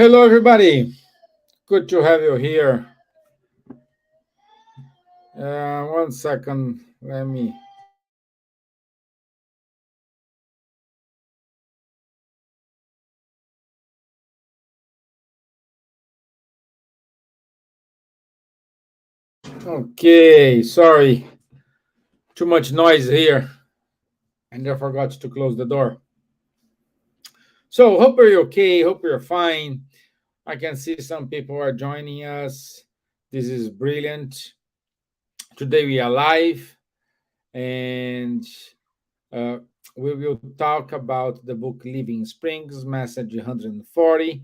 Hello, everybody. Good to have you here. 1 second. Let me. Okay, sorry. Too much noise here, and I forgot to close the door. So, hope you're okay. Hope you're fine. I can see some people are joining us. This is brilliant. Today we are live, and uh, we will talk about the book Living Springs, message 140.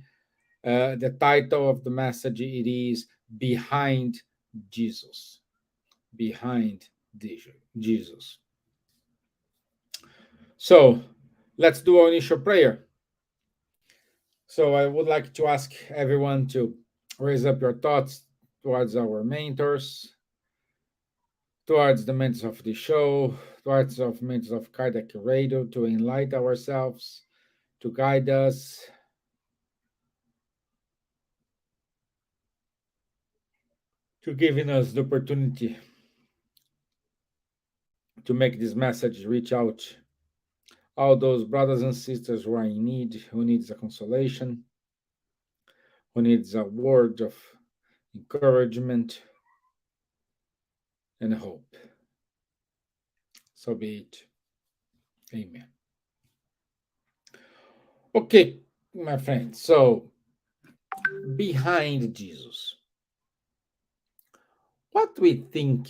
The title of the message it is Behind Jesus. Behind Jesus. So let's do our initial prayer. So I would like to ask everyone to raise up your thoughts towards our mentors, towards the mentors of the show, towards the mentors of Kardec Radio, to enlighten ourselves, to guide us, to giving us the opportunity to make this message reach out all those brothers and sisters who are in need, who needs a consolation, who needs a word of encouragement and hope. So be it. Amen. Okay, my friends. So, behind Jesus. What we think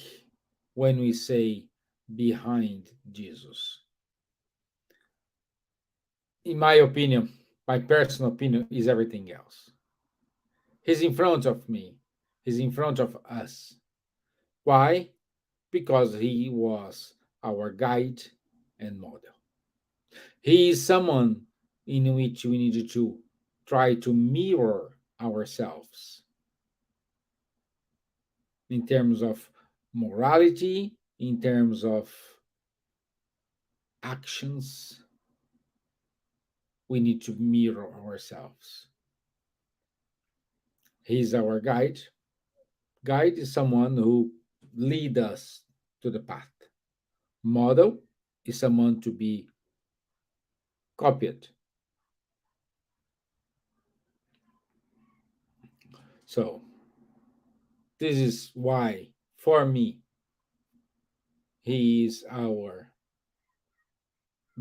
when we say behind Jesus? In my opinion, my personal opinion, is everything else. He's in front of me. He's in front of us. Why? Because he was our guide and model. He is someone in which we need to try to mirror ourselves in terms of morality, in terms of actions. We need to mirror ourselves. He's our guide. Guide is someone who lead us to the path. Model is someone to be copied. So this is why, for me, he is our,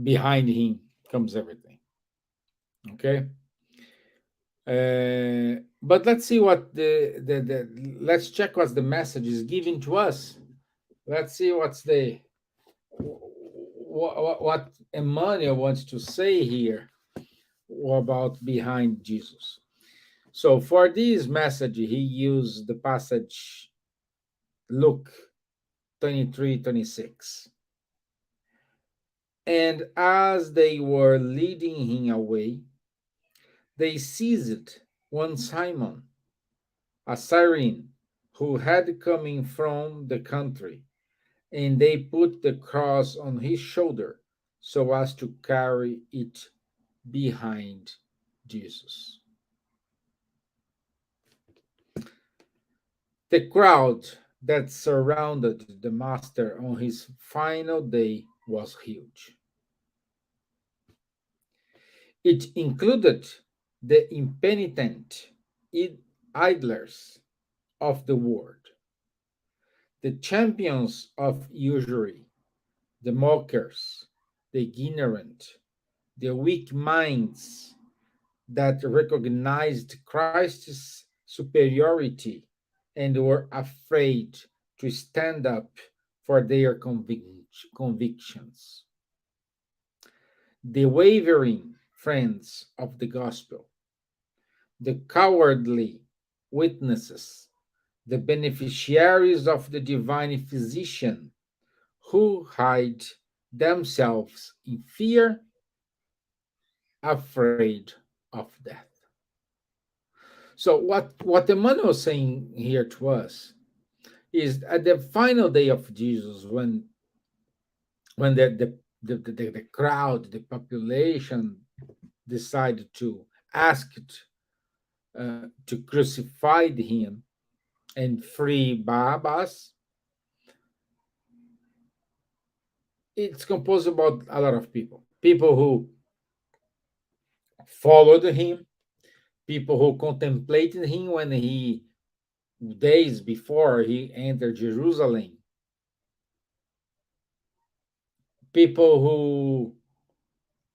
behind him comes everything. Okay. But let's see what the let's check what the message is giving to us. Let's see what's the what Emmanuel wants to say here about behind Jesus. So for this message, he used the passage Luke 23:26. And as they were leading him away, they seized one Simon, a Cyrene, who had come in from the country, and they put the cross on his shoulder so as to carry it behind Jesus. The crowd that surrounded the master on his final day was huge. It included the impenitent idlers of the world, the champions of usury, the mockers, the ignorant, the weak minds that recognized Christ's superiority and were afraid to stand up for their convictions, the wavering friends of the gospel, the cowardly witnesses, the beneficiaries of the divine physician who hide themselves in fear, afraid of death. So what Emmanuel is saying here to us is at the final day of Jesus, when the crowd, the population decided to ask to crucify him and free Barabbas, it's composed about a lot of people. People who followed him, people who contemplated him when he, days before he entered Jerusalem, people who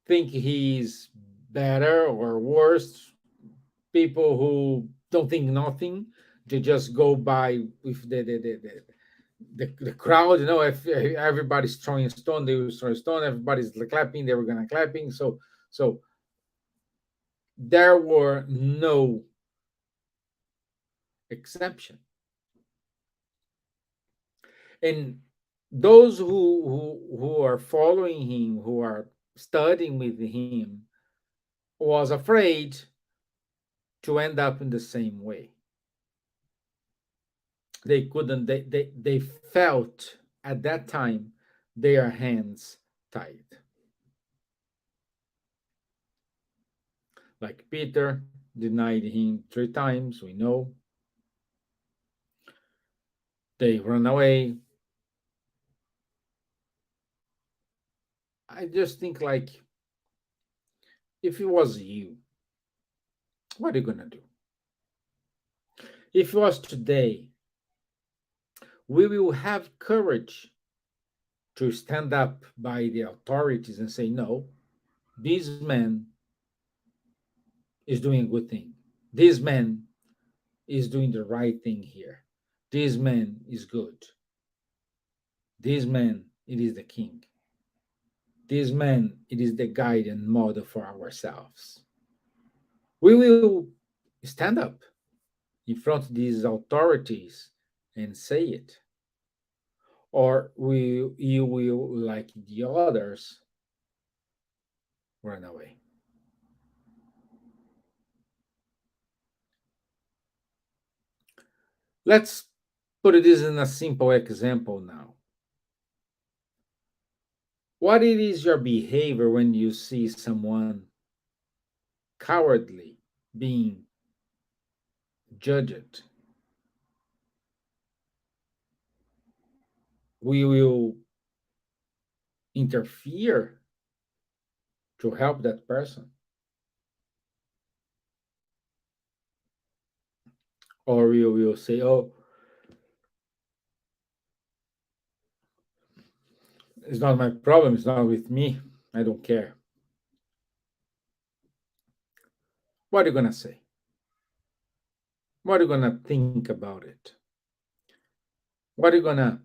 think he's better or worse, people who don't think nothing, they just go by with the crowd. If everybody's throwing a stone, they will throw a stone. Everybody's clapping, they were gonna clapping. So there were no exception. And those who are following him, who are studying with him, was afraid to end up in the same way. They couldn't, they felt at that time their hands tied. Like Peter denied him 3 times, we know. They run away. I just think, like, if it was you, what are you gonna do? If it was today, we will have courage to stand up by the authorities and say, no, this man is doing a good thing. This man is doing the right thing here. This man is good. This man, it is the king. This man, it is the guide and model for ourselves. We will stand up in front of these authorities and say it. Or you will, like the others, run away. Let's put this in a simple example now. What it is your behavior when you see someone cowardly being judged? We will interfere to help that person, or we will say, oh, it's not my problem, it's not with me, I don't care. What are you going to say? What are you going to think about it? What are you going to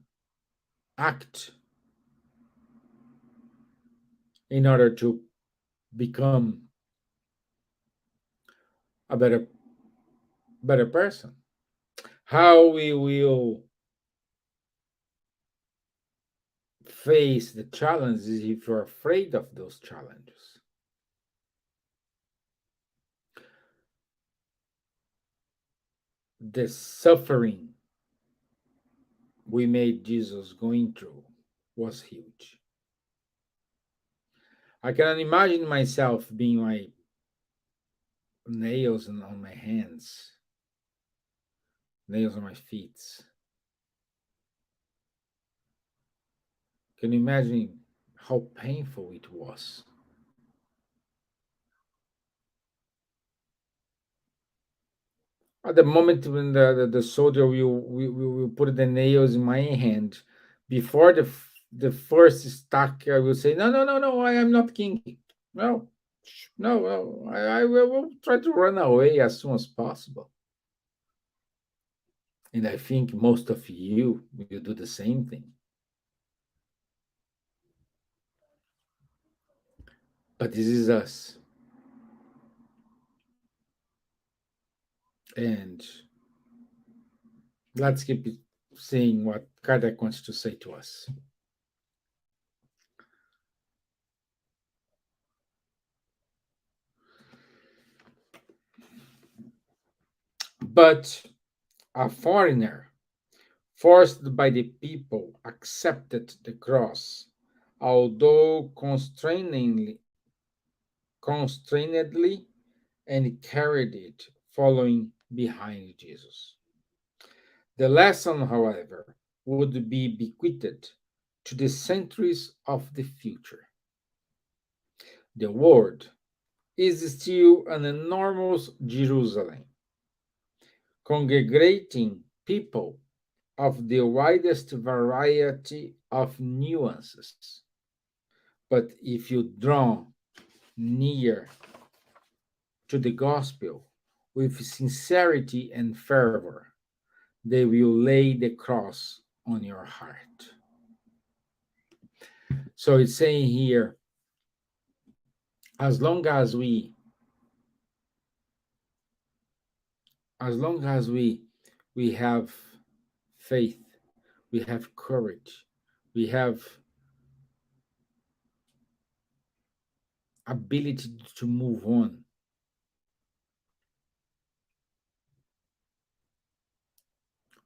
act in order to become a better person? How we will face the challenges if you're afraid of those challenges? The suffering we made Jesus going through was huge. I can imagine myself being my nails on my hands, nails on my feet. Can you imagine how painful it was? At the moment when the soldier will put the nails in my hand, before the first stack, I will say, no, no, no, no, I am not king. No, no, no, I will try to run away as soon as possible. And I think most of you will do the same thing. But this is us. And let's keep seeing what Kardec wants to say to us. But a foreigner, forced by the people, accepted the cross, although constrainedly, and carried it following behind Jesus. The lesson, however, would be bequeathed to the centuries of the future. The world is still an enormous Jerusalem, congregating people of the widest variety of nuances. But if you draw near to the gospel with sincerity and fervor, they will lay the cross on your heart. So it's saying here, as long as we as long as we have faith, we have courage, we have ability to move on,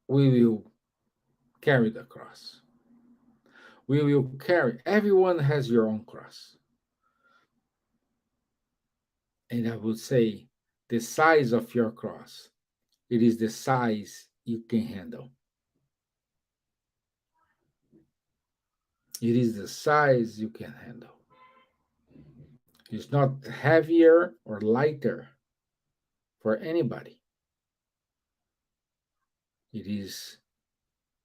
we will carry the cross. We will carry. Everyone has your own cross. And I would say the size of your cross, it is the size you can handle. It is the size you can handle. It's not heavier or lighter for anybody. It is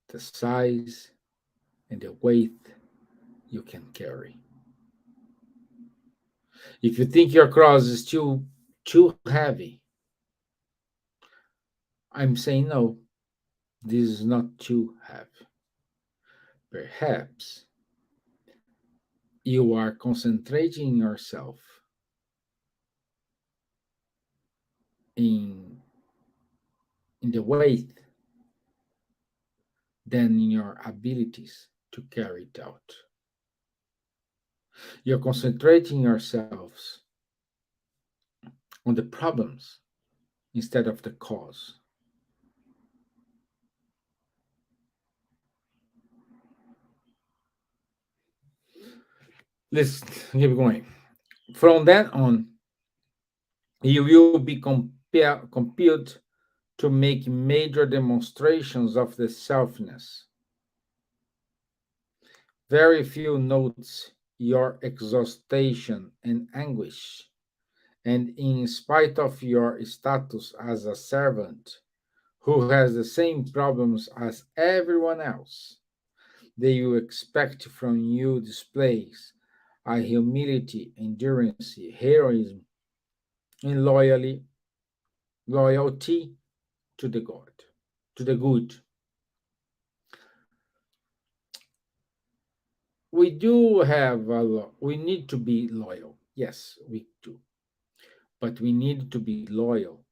the size and the weight you can carry. If you think your cross is too heavy, I'm saying no, this is not too heavy. Perhaps you are concentrating yourself in the weight than in your abilities to carry it out. You're concentrating yourselves on the problems instead of the cause. Let's keep going. From then on, you will be compelled to make major demonstrations of the selfness. Very few notes your exhaustion and anguish, and in spite of your status as a servant who has the same problems as everyone else, they will expect from you displays a humility, endurance, heroism, and loyalty to the God, to the good. We do have we need to be loyal. Yes, we do. But we need to be loyal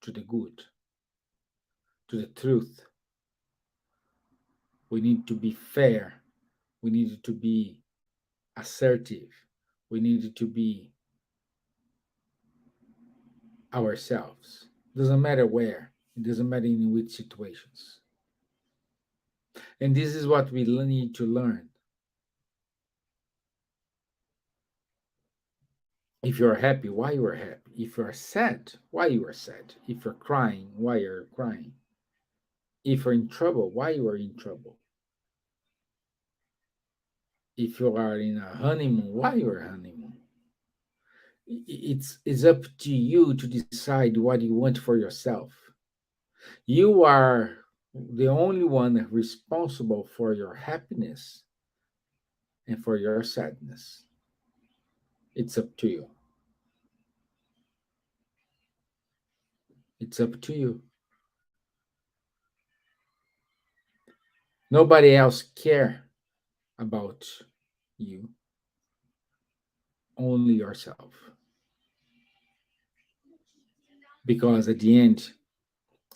to the good, to the truth. We need to be fair. We need to be assertive. We need to be ourselves. Doesn't matter where. It doesn't matter in which situations. And this is what we need to learn. If you're happy, why you are happy? If you're sad, why you are sad? If you're crying, why you're crying? If you're in trouble, why you are in trouble? If you are in a honeymoon, why you are honeymoon? It's up to you to decide what you want for yourself. You are the only one responsible for your happiness and for your sadness. It's up to you. It's up to you. Nobody else care about you, only yourself. Because at the end,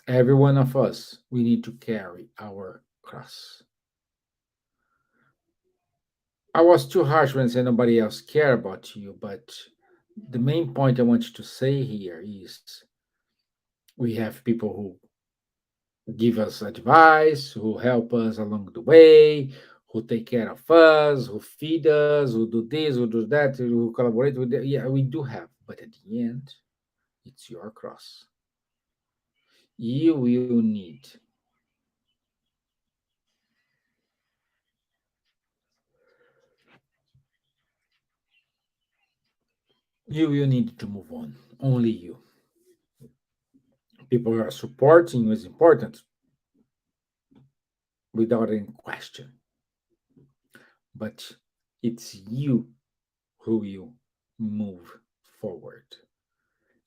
every one of us, we need to carry our cross. I was too harsh when I said nobody else care about you, but the main point I want you to say here is we have people who give us advice, who help us along the way, who take care of us, who feed us, who do this, who do that, who collaborate with that. Yeah, we do have, but at the end, it's your cross. You need. You need to move on. Only you. People are supporting you is important without any question. But it's you who you move forward.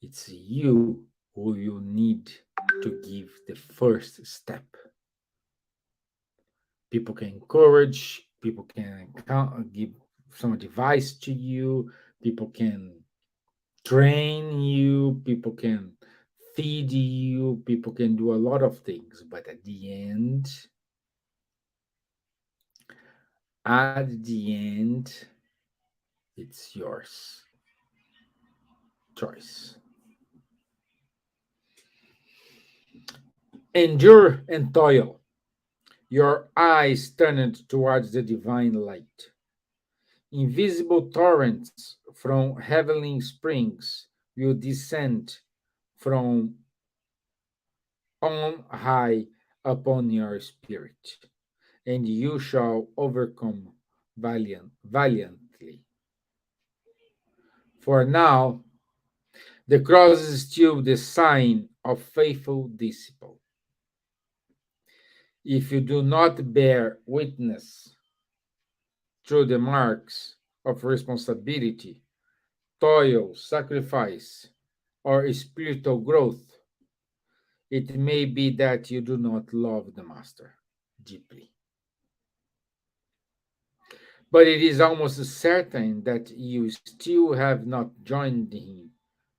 It's you who you need to give the first step. People can encourage, people can give some advice to you, people can train you, people can feed you, people can do a lot of things, but at the end, it's yours choice. Endure and toil, your eyes turned towards the divine light. Invisible torrents from heavenly springs will descend from on high upon your spirit, and you shall overcome valiantly. For now, the cross is still the sign of faithful disciple. If you do not bear witness through the marks of responsibility, toil, sacrifice, or spiritual growth, it may be that you do not love the Master deeply. But it is almost certain that you still have not joined him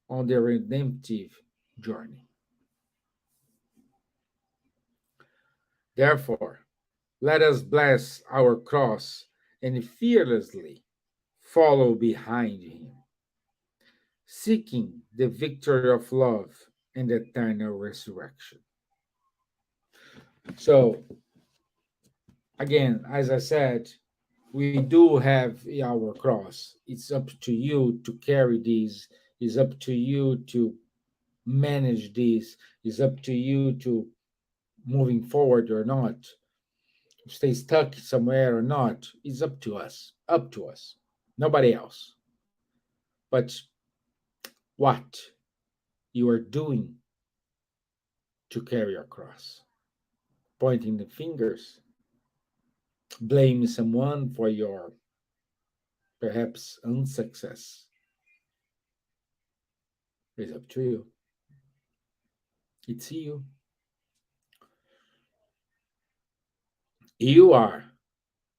on the redemptive journey. Therefore, let us bless our cross and fearlessly follow behind him, seeking the victory of love and eternal resurrection. So, again, as I said, we do have our cross. It's up to you to carry this. It's up to you to manage this. It's up to you to moving forward or not, stay stuck somewhere or not. It's up to us. Up to us. Nobody else. But what you are doing to carry your cross, pointing the fingers, blaming someone for your perhaps unsuccess, is up to you. It's you. You are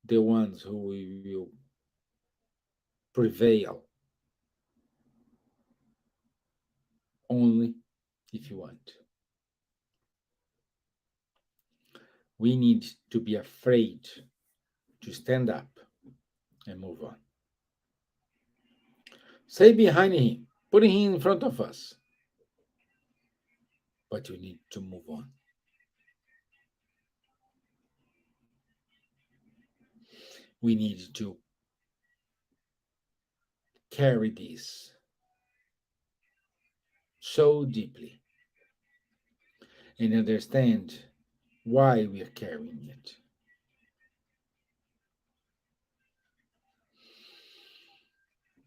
the ones who will prevail only if you want. We need to be afraid to stand up and move on. Stay behind him, putting him in front of us. But you need to move on. We need to carry this so deeply and understand why we are carrying it.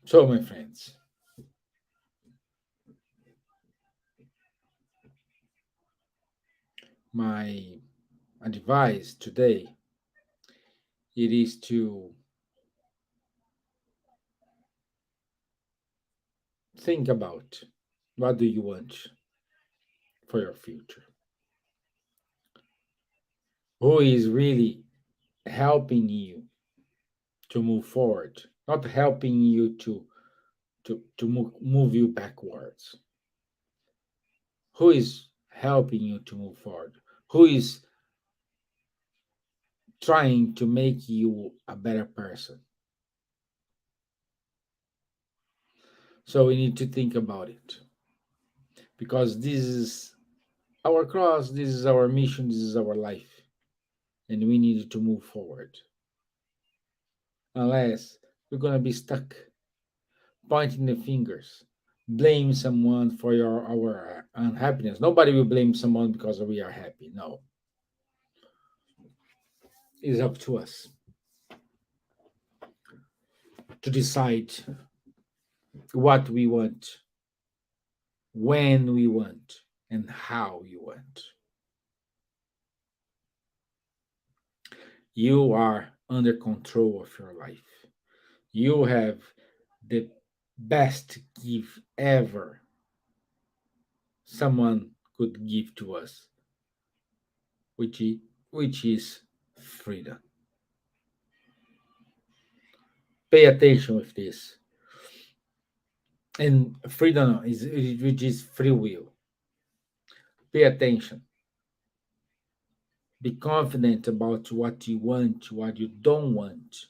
So, my friends, my advice today it is to think about what do you want for your future. Who is really helping you to move forward, not helping you to move you backwards. Who is helping you to move forward? Who is trying to make you a better person? So we need to think about it because this is our cross, this is our mission, this is our life, and we need to move forward. Unless we're going to be stuck pointing the fingers, blame someone for our unhappiness. Nobody will blame someone because we are happy. No, it's up to us to decide what we want, when we want, and how you want. You are under control of your life. You have the best gift ever someone could give to us, which is freedom. Pay attention with this. And freedom is which is free will. Pay attention. Be confident about what you want, what you don't want.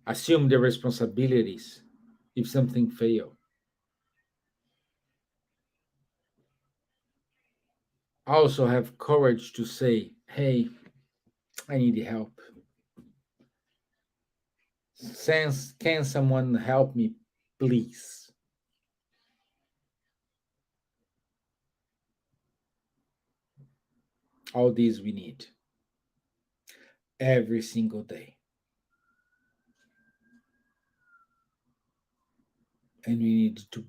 Assume the responsibilities if something fails. Also have courage to say, hey, I need help. Can someone help me, please? All these we need every single day. And we need to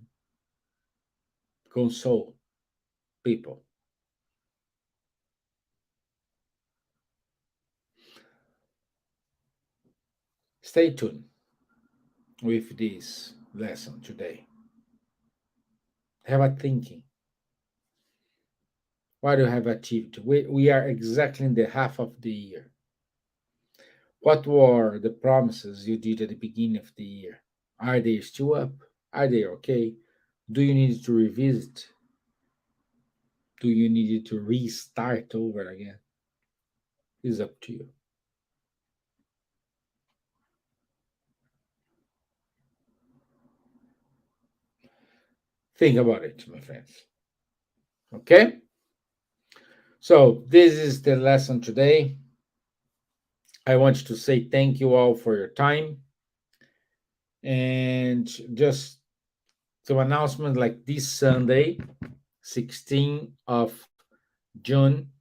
console people. Stay tuned with this lesson today. Have a thinking. What you have achieved? We are exactly in the half of the year. What were the promises you did at the beginning of the year? Are they still up? Are they okay? Do you need to revisit? Do you need to restart over again? It's up to you. Think about it, my friends. Okay? So, this is the lesson today. I want to say thank you all for your time. And just some announcement like this Sunday, 16th of June,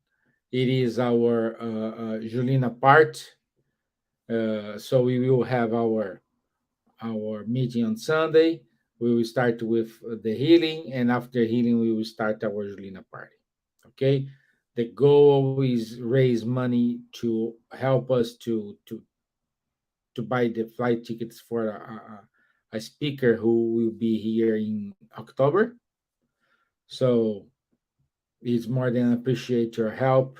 it is our Julina part. So we will have our meeting on Sunday. We will start with the healing, and after healing, we will start our Julina party. Okay, the goal is raise money to help us to buy the flight tickets for a speaker who will be here in October. So it's more than appreciate your help.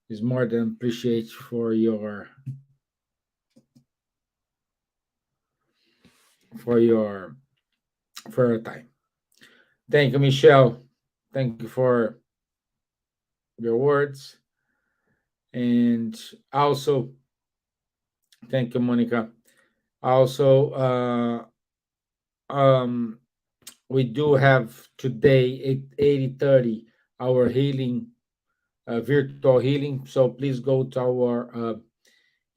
It's more than appreciate for your for your time. Thank you, Michelle. Thank you for your words. And also, thank you, Monica. Also, we do have today at 80:30 our healing, virtual healing. So please go to our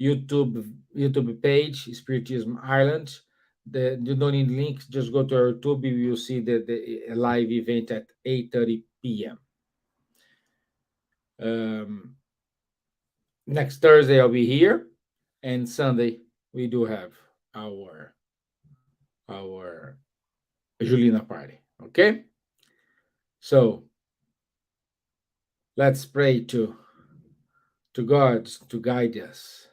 YouTube page, Spiritism Ireland. You don't need links, just go to our YouTube. You will see the live event at 8:30 p.m. Next Thursday I'll be here, and Sunday we do have our Julina party. Okay, so let's pray to God to guide us.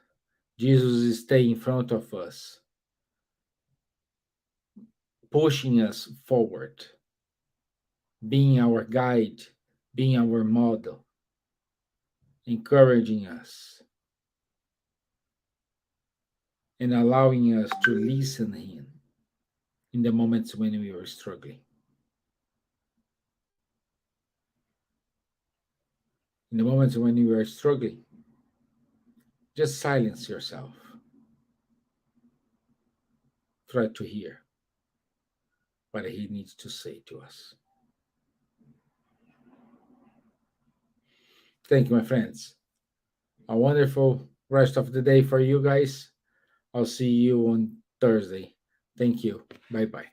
Jesus is staying in front of us, pushing us forward, being our guide, being our model, encouraging us, and allowing us to listen to Him in the moments when we were struggling. In the moments when you are struggling, just silence yourself. Try to hear what He needs to say to us. Thank you, my friends. A wonderful rest of the day for you guys. I'll see you on Thursday. Thank you. Bye bye.